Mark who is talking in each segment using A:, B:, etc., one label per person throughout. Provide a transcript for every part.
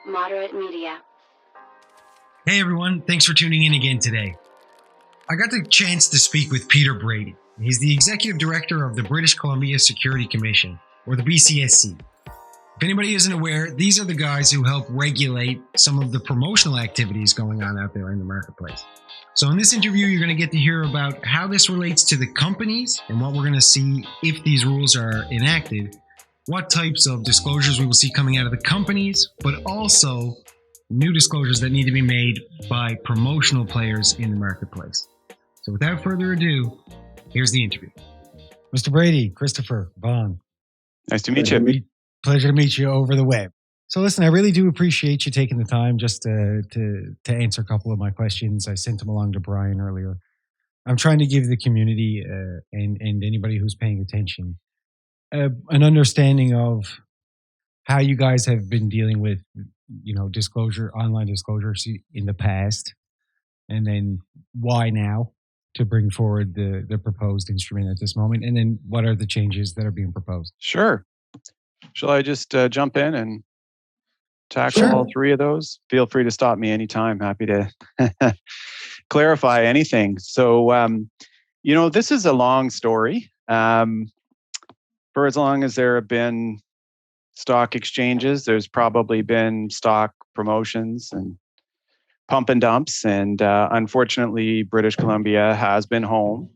A: Moderate Media.
B: Hey everyone, thanks for tuning in again today. I got the chance to speak with Peter Brady. He's the Executive Director of the British Columbia Securities Commission, or the BCSC. If anybody isn't aware, these are the guys who help regulate some of the promotional activities going on out there in the marketplace. So in this interview, you're going to get to hear about how this relates to the companies and what we're going to see if these rules are enacted, what types of disclosures we will see coming out of the companies, but also new disclosures that need to be made by promotional players in the marketplace. So without further ado, here's the interview. Mr. Brady, Christopher Vaughn.
C: Nice to meet you.
B: Pleasure to meet you over the web. So listen, I really do appreciate you taking the time just to answer a couple of my questions. I sent them along to Brian earlier. I'm trying to give the community and anybody who's paying attention an understanding of how you guys have been dealing with, disclosure, online disclosures in the past, and then why now to bring forward the proposed instrument at this moment, and then what are the changes that are being proposed?
C: Sure. Shall I just jump in and tackle all three of those? Feel free to stop me anytime. Happy to clarify anything. So, this is a long story. For as long as there have been stock exchanges, there's probably been stock promotions and pump and dumps. And unfortunately, British Columbia has been home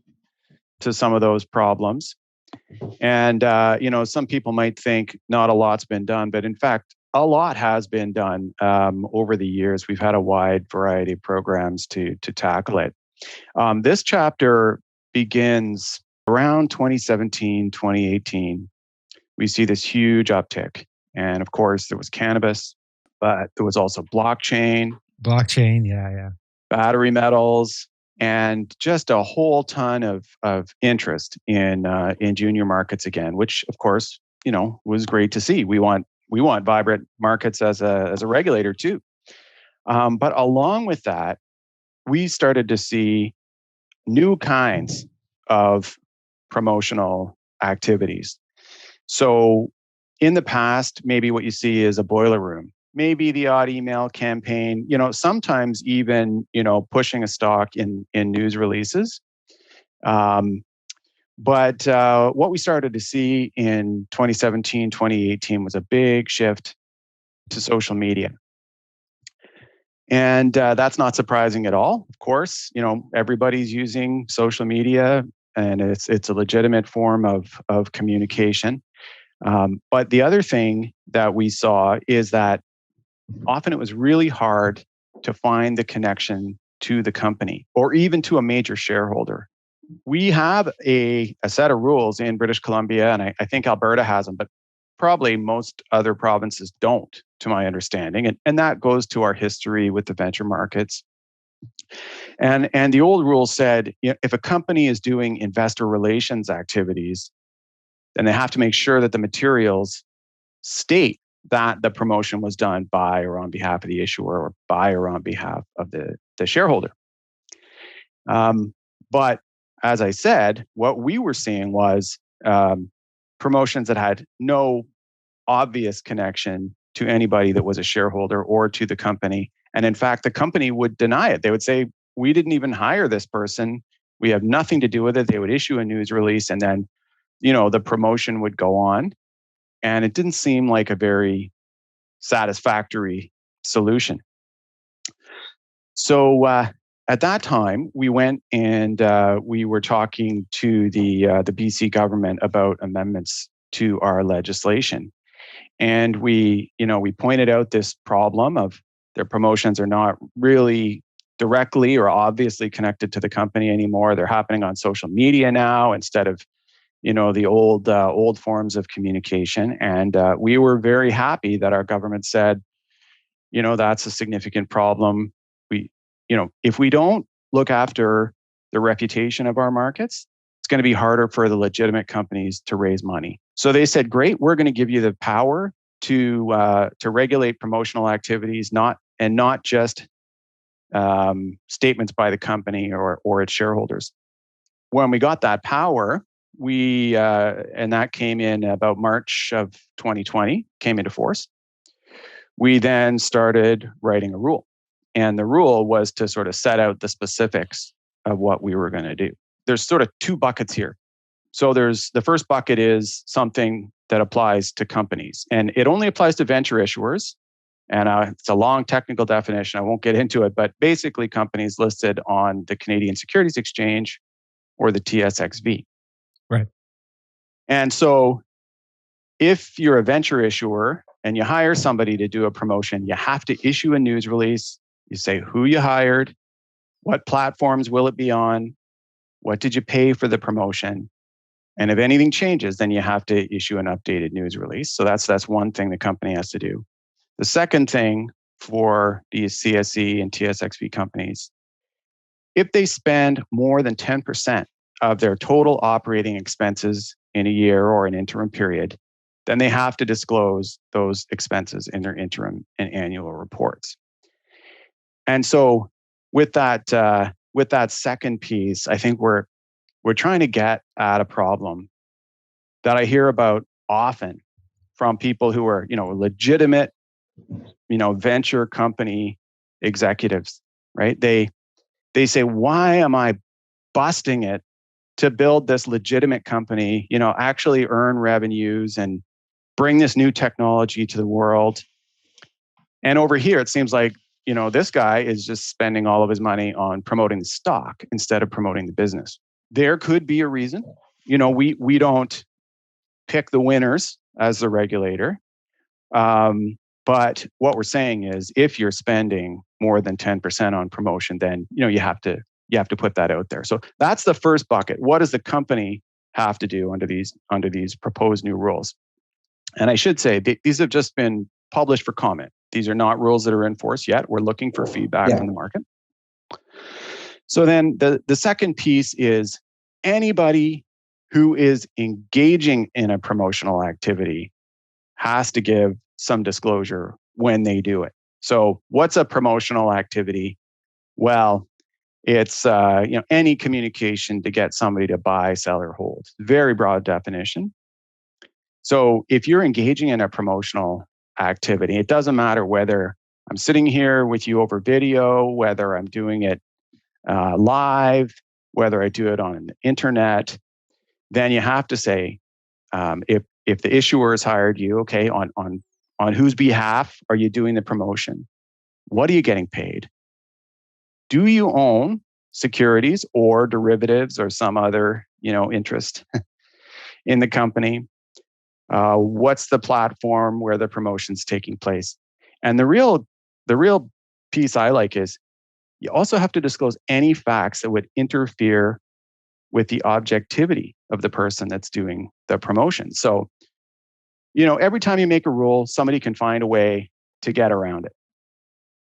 C: to some of those problems. And, some people might think not a lot's been done, but in fact, a lot has been done over the years. We've had a wide variety of programs to tackle it. This chapter begins around 2017, 2018. We see this huge uptick. And of course, there was cannabis, but there was also blockchain.
B: Yeah.
C: Battery metals, and just a whole ton of interest in junior markets again, which of course, was great to see. We want vibrant markets as a regulator too. But along with that, we started to see new kinds of promotional activities. So in the past, maybe what you see is a boiler room, maybe the odd email campaign, sometimes even, pushing a stock in news releases. But what we started to see in 2017, 2018 was a big shift to social media. And that's not surprising at all. Of course, everybody's using social media, and it's a legitimate form of communication. But the other thing that we saw is that often it was really hard to find the connection to the company or even to a major shareholder. We have a set of rules in British Columbia, and I think Alberta has them, but probably most other provinces don't, to my understanding. And that goes to our history with the venture markets. And the old rule said, if a company is doing investor relations activities, then they have to make sure that the materials state that the promotion was done by or on behalf of the issuer or by or on behalf of the shareholder. But as I said, what we were seeing was promotions that had no obvious connection to anybody that was a shareholder or to the company. And in fact, the company would deny it. They would say, we didn't even hire this person. We have nothing to do with it. They would issue a news release, and then, the promotion would go on. And it didn't seem like a very satisfactory solution. So at that time, we went and we were talking to the BC government about amendments to our legislation. And we pointed out this problem of their promotions are not really directly or obviously connected to the company anymore. They're happening on social media now instead of the old forms of communication. And we were very happy that our government said, that's a significant problem. If we don't look after the reputation of our markets, it's going to be harder for the legitimate companies to raise money. So they said, great, we're going to give you the power to regulate promotional activities, not just statements by the company or its shareholders. When we got that power, and that came in about March of 2020, came into force. we then started writing a rule. And the rule was to sort of set out the specifics of what we were going to do. There's sort of two buckets here. So there's the first bucket is something that applies to companies, and it only applies to venture issuers. And it's a long technical definition. I won't get into it, but basically companies listed on the Canadian Securities Exchange or the TSXV.
B: Right.
C: And so if you're a venture issuer and you hire somebody to do a promotion, you have to issue a news release. You say who you hired, what platforms will it be on, what did you pay for the promotion, and if anything changes, then you have to issue an updated news release. So that's one thing the company has to do. The second thing for these CSE and TSXV companies, if they spend more than 10% of their total operating expenses in a year or an interim period, then they have to disclose those expenses in their interim and annual reports. And so with that second piece, I think we're trying to get at a problem that I hear about often from people who are, legitimate, venture company executives, right? They say, why am I busting it to build this legitimate company, actually earn revenues and bring this new technology to the world? And over here, it seems like, this guy is just spending all of his money on promoting the stock instead of promoting the business. There could be a reason. We don't pick the winners as the regulator. But what we're saying is if you're spending more than 10% on promotion, then you have to put that out there. So that's the first bucket. What does the company have to do under these proposed new rules? And I should say these have just been published for comment. These are not rules that are in force yet. We're looking for feedback from the market. So then the second piece is anybody who is engaging in a promotional activity has to give some disclosure when they do it. So what's a promotional activity? Well, it's any communication to get somebody to buy, sell, or hold. Very broad definition. So if you're engaging in a promotional activity, it doesn't matter whether I'm sitting here with you over video, whether I'm doing it live, whether I do it on the internet, then you have to say, if the issuer has hired you, okay, on whose behalf are you doing the promotion? What are you getting paid? Do you own securities or derivatives or some other, interest in the company? What's the platform where the promotion's taking place? And the real piece I like is you also have to disclose any facts that would interfere with the objectivity of the person that's doing the promotion. So, every time you make a rule, somebody can find a way to get around it.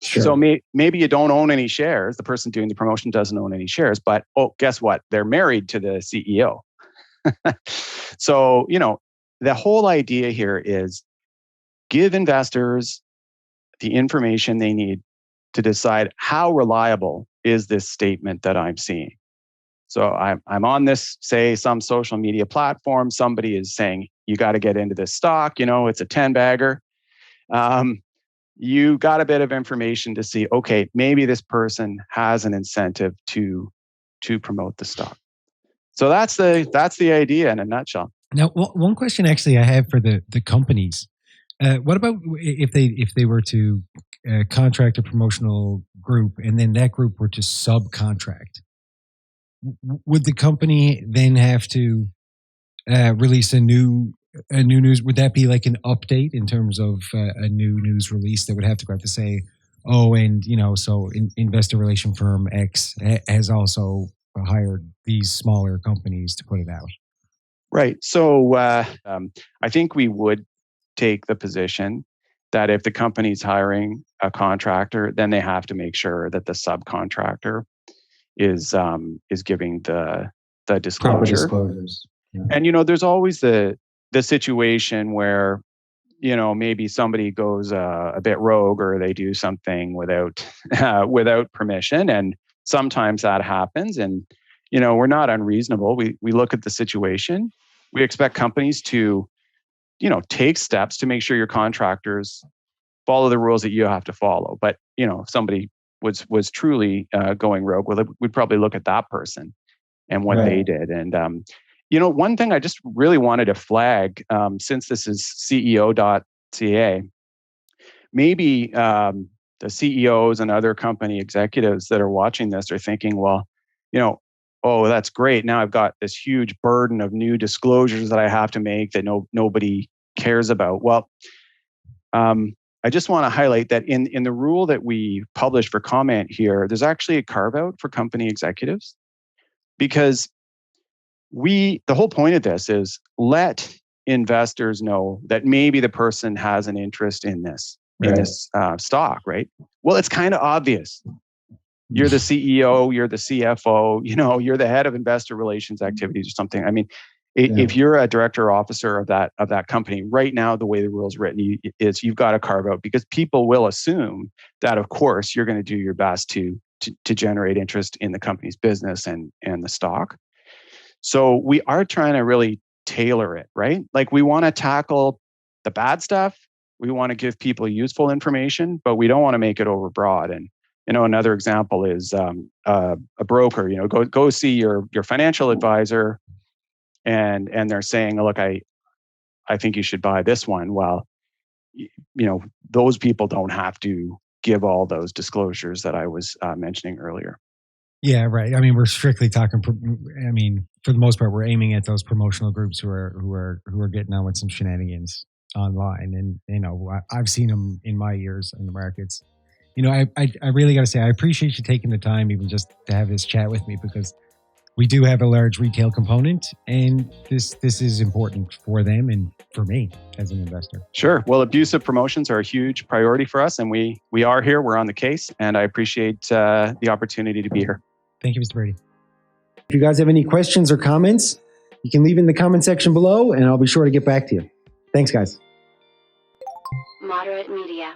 C: Sure. So maybe you don't own any shares. The person doing the promotion doesn't own any shares, but guess what? They're married to the CEO. So, the whole idea here is give investors the information they need to decide how reliable is this statement that I'm seeing. So I'm on this, say, some social media platform. Somebody is saying, you got to get into this stock. It's a 10-bagger. You got a bit of information to see, okay, maybe this person has an incentive to promote the stock. So that's the idea in a nutshell.
B: Now, one question actually I have for the companies. What about if they were to contract a promotional group and then that group were to subcontract? Would the company then have to release a new news? Would that be like an update in terms of a new news release that would have to go out to say, so investor relation firm X has also hired these smaller companies to put it out?
C: Right. So I think we would take the position that if the company's hiring a contractor, then they have to make sure that the subcontractor is giving the disclosure.
A: Proper disclosures. Yeah.
C: And there's always the situation where maybe somebody goes a bit rogue or they do something without permission, and sometimes that happens. And we're not unreasonable. We look at the situation. We expect companies to take steps to make sure your contractors follow the rules that you have to follow. But if somebody was truly going rogue, well, we'd probably look at that person and what they did. And one thing I just really wanted to flag, since this is CEO.ca, maybe the CEOs and other company executives that are watching this are thinking, well, oh, that's great. Now I've got this huge burden of new disclosures that I have to make that nobody cares about. Well, I just want to highlight that in the rule that we published for comment here, there's actually a carve out for company executives, because the whole point of this is let investors know that maybe the person has an interest in this stock, right? Well, it's kind of obvious. You're the CEO, you're the CFO, you're the head of investor relations activities or something. I mean, if you're a director or officer of that company right now, the way the rule is written is you've got to carve out, because people will assume that, of course, you're going to do your best to generate interest in the company's business and the stock. So we are trying to really tailor it, right? Like, we want to tackle the bad stuff. We want to give people useful information, but we don't want to make it overbroad. And another example is a broker. Go see your financial advisor, and they're saying, look, I think you should buy this one. Well, those people don't have to give all those disclosures that I was mentioning earlier.
B: Yeah, right. I mean, we're strictly talking. I mean, for the most part, we're aiming at those promotional groups who are getting on with some shenanigans online, and I've seen them in my years in the markets. I really got to say, I appreciate you taking the time even just to have this chat with me, because we do have a large retail component, and this is important for them and for me as an investor.
C: Sure. Well, abusive promotions are a huge priority for us, and we are here. We're on the case, and I appreciate the opportunity to be here.
B: Thank you, Mr. Brady. If you guys have any questions or comments, you can leave in the comment section below, and I'll be sure to get back to you. Thanks, guys.
A: Moderate Media.